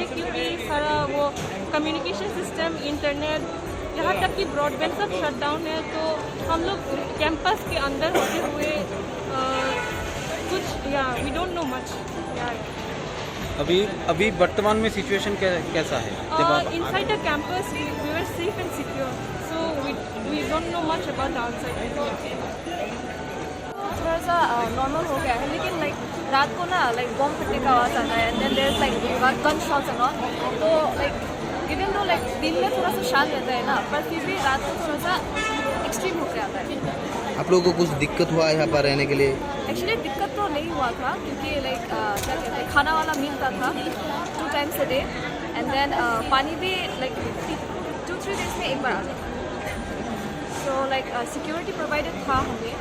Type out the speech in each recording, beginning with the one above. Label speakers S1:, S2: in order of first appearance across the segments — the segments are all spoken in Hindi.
S1: है क्योंकि सारा वो कम्युनिकेशन सिस्टम, इंटरनेट, यहाँ तक कि ब्रॉडबैंड सब शट डाउन है। तो हम लोग कैंपस के अंदर होते हुए कुछ वी डोंट नो मच।
S2: अभी वर्तमान में सिचुएशन कैसा है?
S1: Inside the campus we were safe and secure, so we don't know much about the outside.
S3: थोड़ा सा नॉर्मल हो गया है, लेकिन लाइक रात को ना लाइक बम फटने का आवाज़ आता है, and then there is like gun shots and all. तो लाइक इवन दो लाइक दिन में थोड़ा सा शांत रहता है ना, पर फिर भी रात को थोड़ा सा एक्सट्रीम हो जाता है।
S4: आप लोगों को कुछ दिक्कत हुआ है यहाँ पर रहने के लिए?
S3: एक्चुअली दिक्कत तो नहीं हुआ था, क्योंकि लाइक क्या कहते हैं, खाना वाला मिलता था 2 times a day, and then पानी भी लाइक 2-3 डेज में एक बार आता था। सो लाइक सिक्योरिटी प्रोवाइडेड था हमें,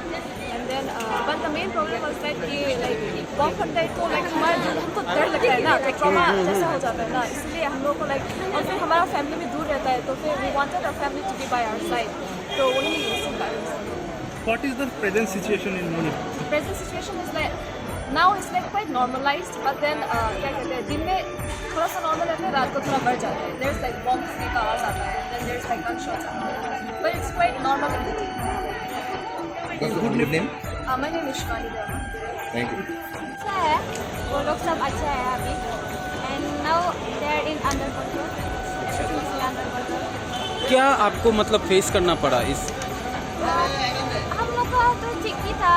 S3: and then but the main problem was that कि लाइक बम फटता है तो लाइक हमारे जो हमको डर लगता है ना, लाइक ट्रॉमा जैसा हो जाता है ना, इसलिए हम लोग को लाइक, और फिर हमारा फैमिली भी दूर रहता है, तो फिर we wanted our family to be by our side, तो वही इसी कारण।
S5: What is the present situation in Manipur?
S3: Present situation is like now it's like quite normalized, but then क्या कहते हैं, दिन में थोड़ा सा नॉर्मल रहता है, रात को थोड़ा बढ़ जाता है। There's like bombs का आवाज़ आता है, then there's like gunshots आता है, but it's quite normal in the day.
S4: Good name?
S3: My name is Shivani Deva.
S4: Thank you.
S6: अच्छा है, वो लोग सब अच्छा है अभी, and now they are in under control, everything is under control.
S2: क्या आपको मतलब फेस करना पड़ा इस?
S6: हम लोग का तो ठीक ही था,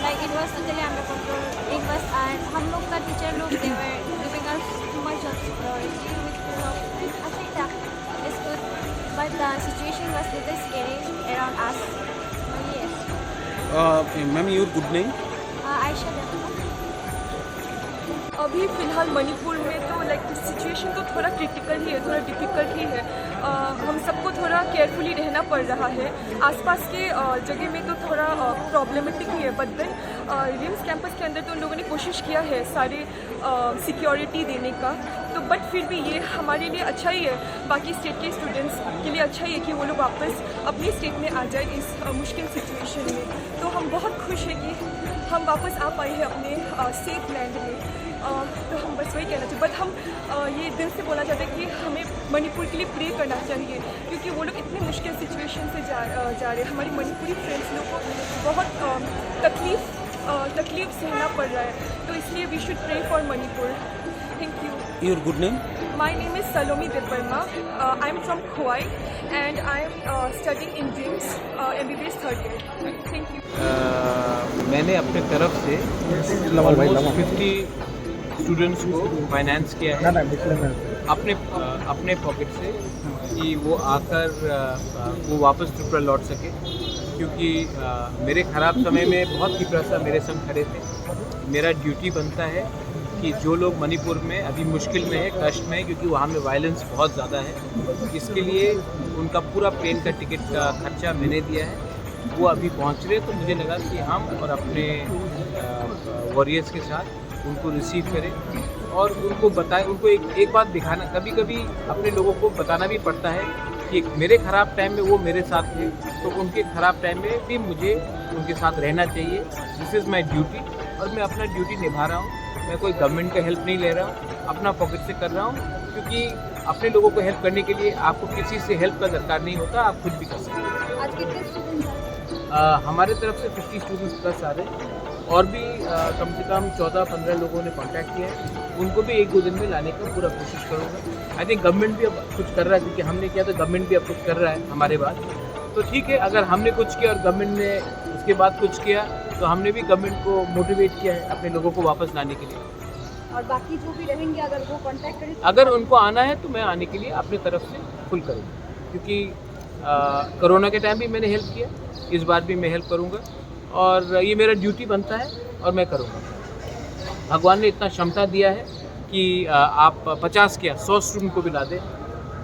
S6: like it was totally under control, it was, and हम लोग का टीचर लोग they were giving us too much of security, which अच्छा ही था, it's good, but the situation was little scary around us.
S2: Ma'am your good name?
S6: Ayesha Deva.
S1: अभी फ़िलहाल मणिपुर में तो लाइक सिचुएशन तो थोड़ा क्रिटिकल ही है, थोड़ा डिफ़िकल्ट ही है। हम सबको थोड़ा केयरफुली रहना पड़ रहा है। आसपास के जगह में तो थोड़ा प्रॉब्लमेटिक ही है, बट देन रिम्स कैंपस के अंदर तो उन लोगों ने कोशिश किया है सारे सिक्योरिटी देने का, तो बट फिर भी ये हमारे लिए अच्छा ही है, बाकी स्टेट के स्टूडेंट्स के लिए अच्छा ही है कि वो लोग वापस अपनी स्टेट में आ जाए इस मुश्किल सिचुएशन में। तो हम बहुत खुश हैं कि हम वापस आ पाए हैं अपने सेफ लैंड में। तो हम बस वही कहना चाहिए, बट हम ये दिल से बोलना चाहते हैं कि हमें मणिपुर के लिए प्रे करना चाहिए, क्योंकि वो लोग इतने मुश्किल सिचुएशन से जा रहे हैं। हमारी मणिपुरी फ्रेंड्स लोग को बहुत तकलीफ सहना पड़ रहा है, तो इसलिए we should pray for Manipur. Thank you.
S2: Your good name?
S1: My name is Salomi Debbarma. I am from Khowai and I am studying in dreams MBBS 3rd year। Thank you.
S7: मैंने अपने तरफ से ऑलमोस्ट 50 स्टूडेंट्स को फाइनेंस किया है अपने पॉकेट से, कि वो आकर वो वापस त्रिपुरा लौट सके, क्योंकि मेरे ख़राब समय में बहुत ही प्रसा मेरे संग खड़े थे। मेरा ड्यूटी बनता है कि जो लोग मणिपुर में अभी मुश्किल में है, कष्ट में है, क्योंकि वहाँ में वायलेंस बहुत ज़्यादा है, इसके लिए उनका पूरा प्लेन का टिकट का खर्चा मैंने दिया है। वो अभी पहुँच रहे, तो मुझे लगा कि हम और अपने वॉरियर्स के साथ उनको रिसीव करें और उनको बताएं, उनको एक बात दिखाना। कभी कभी अपने लोगों को बताना भी पड़ता है कि मेरे ख़राब टाइम में वो मेरे साथ थे, तो उनके ख़राब टाइम में भी मुझे उनके साथ रहना चाहिए। दिस इज़ माई ड्यूटी, और मैं अपना ड्यूटी निभा रहा हूँ। मैं कोई गवर्नमेंट का हेल्प नहीं ले रहा हूँ, अपना पॉकेट से कर रहा हूँ, क्योंकि अपने लोगों को हेल्प करने के लिए आपको किसी से हेल्प का दरकार नहीं होता, आप खुद भी कर सकते हैं।
S6: आज कितने स्टूडेंट्स
S7: हमारे तरफ से 50 स्टूडेंट्स प्लस आ रहे हैं, और भी कम से कम 14-15 लोगों ने कांटेक्ट किया है। उनको भी 1-2 दिन में लाने का पूरा कोशिश करूँगा। आई थिंक गवर्नमेंट भी अब कुछ कर रहा है, क्योंकि हमने किया तो गवर्नमेंट भी अब कुछ कर रहा है हमारे बाद। तो ठीक है, अगर हमने कुछ किया और गवर्नमेंट ने उसके बाद कुछ किया, तो हमने भी गवर्नमेंट को मोटिवेट किया है अपने लोगों को वापस लाने के लिए।
S3: और बाकी जो भी रहेंगे, अगर वो कांटेक्ट करें,
S7: अगर उनको आना है तो मैं आने के लिए अपने तरफ से फुल करूँगा, क्योंकि कोरोना के टाइम भी मैंने हेल्प किया, इस बार भी मैं हेल्प करूँगा, और ये मेरा ड्यूटी बनता है और मैं करूँगा। भगवान ने इतना क्षमता दिया है कि आप 50 क्या 100 स्टूडेंट को भी ला दें,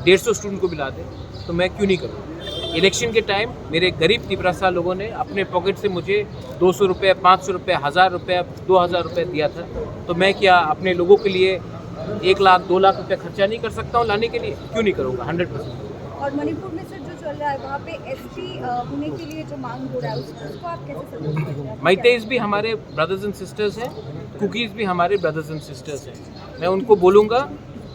S7: 150 स्टूडेंट को भी ला दें, तो मैं क्यों नहीं करूँ। इलेक्शन के टाइम मेरे गरीब तिपरासा लोगों ने अपने पॉकेट से मुझे 200 रुपये, 500 रुपये, 1000 रुपये, 2000 रुपये दिया था, तो मैं क्या अपने लोगों के लिए 1 लाख 2 लाख रुपये खर्चा नहीं कर सकता हूँ लाने के लिए? क्यों नहीं करूँगा, 100%।
S3: और मणिपुर में सर जो चल रहा है, वहाँ पे एसटी होने के लिए जो मांग हो रहा है, उसको आप कैसे सपोर्ट करते हैं?
S7: मैतेईज भी हमारे ब्रदर्स एंड सिस्टर्स हैं, कुकीज़ भी हमारे ब्रदर्स एंड सिस्टर्स हैं। मैं उनको बोलूँगा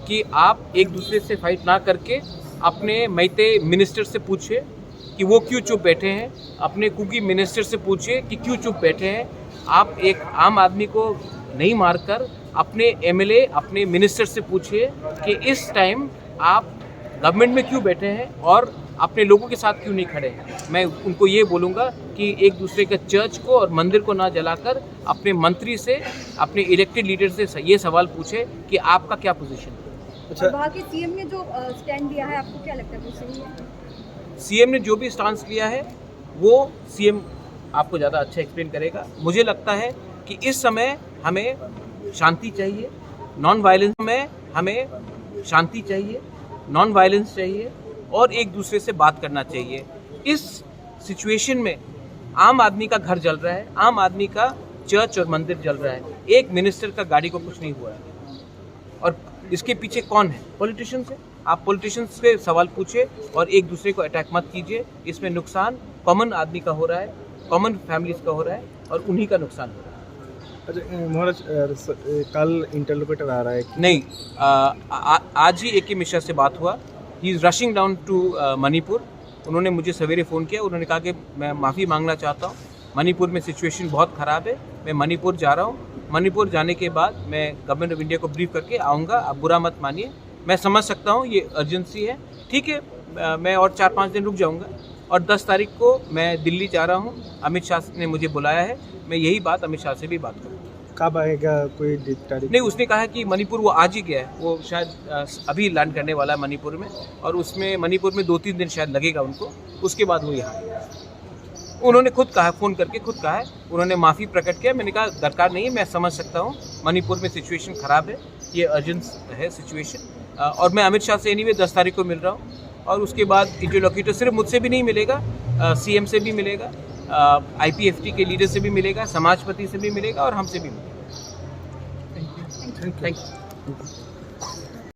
S7: कि आप एक दूसरे से फाइट ना करके अपने मैते मिनिस्टर से पूछिए कि वो क्यों चुप बैठे हैं, अपने कुकी मिनिस्टर से पूछिए कि क्यों चुप बैठे हैं। आप एक आम आदमी को नहीं मारकर अपने एमएलए, अपने मिनिस्टर से पूछिए कि इस टाइम आप गवर्नमेंट में क्यों बैठे हैं और अपने लोगों के साथ क्यों नहीं खड़े हैं। मैं उनको ये बोलूँगा कि एक दूसरे के चर्च को और मंदिर को ना जलाकर अपने मंत्री से, अपने इलेक्टेड लीडर से ये सवाल पूछे कि आपका क्या पोजीशन है।
S8: अच्छा, वहाँ के सीएम ने जो स्टैंड लिया है, आपको क्या लगता है वो सही है?
S7: सीएम ने जो भी स्टांस लिया है वो सीएम आपको ज़्यादा अच्छा एक्सप्लेन करेगा। मुझे लगता है कि इस समय हमें शांति चाहिए, नॉन वायलेंस में हमें शांति चाहिए, नॉन वायलेंस चाहिए और एक दूसरे से बात करना चाहिए। इस सिचुएशन में आम आदमी का घर जल रहा है, आम आदमी का चर्च और मंदिर जल रहा है, एक मिनिस्टर का गाड़ी को कुछ नहीं हुआ है। और इसके पीछे कौन है? पॉलिटिशियंस है। आप पॉलिटिशियंस से सवाल पूछिए और एक दूसरे को अटैक मत कीजिए। इसमें नुकसान कॉमन आदमी का हो रहा है, कॉमन फैमिलीज का हो रहा है और उन्हीं का नुकसान हो रहा है।
S5: अच्छा महाराज, कल इंटरलोकेटर आ रहा है कि
S7: नहीं, आज ही AK मिश्रा से बात हुआ। He is rushing down to Manipur. उन्होंने मुझे सवेरे फ़ोन किया, उन्होंने कहा कि मैं माफ़ी मांगना चाहता हूँ, मणिपुर में सिचुएशन बहुत ख़राब है, मैं मणिपुर जा रहा हूँ। मणिपुर जाने के बाद मैं गवर्नमेंट ऑफ इंडिया को ब्रीफ करके आऊँगा। आप बुरा मत मानिए, मैं समझ सकता हूँ ये अर्जेंसी है, ठीक है। मैं और 4-5 दिन रुक जाऊँगा और 10 तारीख को मैं दिल्ली जा रहा हूँ। अमित शाह ने मुझे बुलाया है, मैं यही बात अमित शाह से भी बात करूँगा।
S5: कब आएगा कोई तारीख?
S7: नहीं, उसने कहा है कि मणिपुर वो आज ही गया है, वो शायद अभी लैंड करने वाला है मणिपुर में और उसमें मणिपुर में 2-3 दिन शायद लगेगा उनको, उसके बाद वो यहाँ आएगा। उन्होंने खुद कहा, फ़ोन करके खुद कहा है, उन्होंने माफ़ी प्रकट किया। मैंने कहा दरकार नहीं है, मैं समझ सकता हूँ, मणिपुर में सिचुएशन ख़राब है, ये अर्जेंट है सिचुएशन। और मैं अमित शाह से एनीवे 10 तारीख को मिल रहा हूँ और उसके बाद इंटरलोक्यूटर सिर्फ मुझसे भी नहीं मिलेगा, CM से भी मिलेगा, IPFT के लीडर से भी मिलेगा, समाजपति से भी मिलेगा और हमसे भी मिलेगा। Thank you.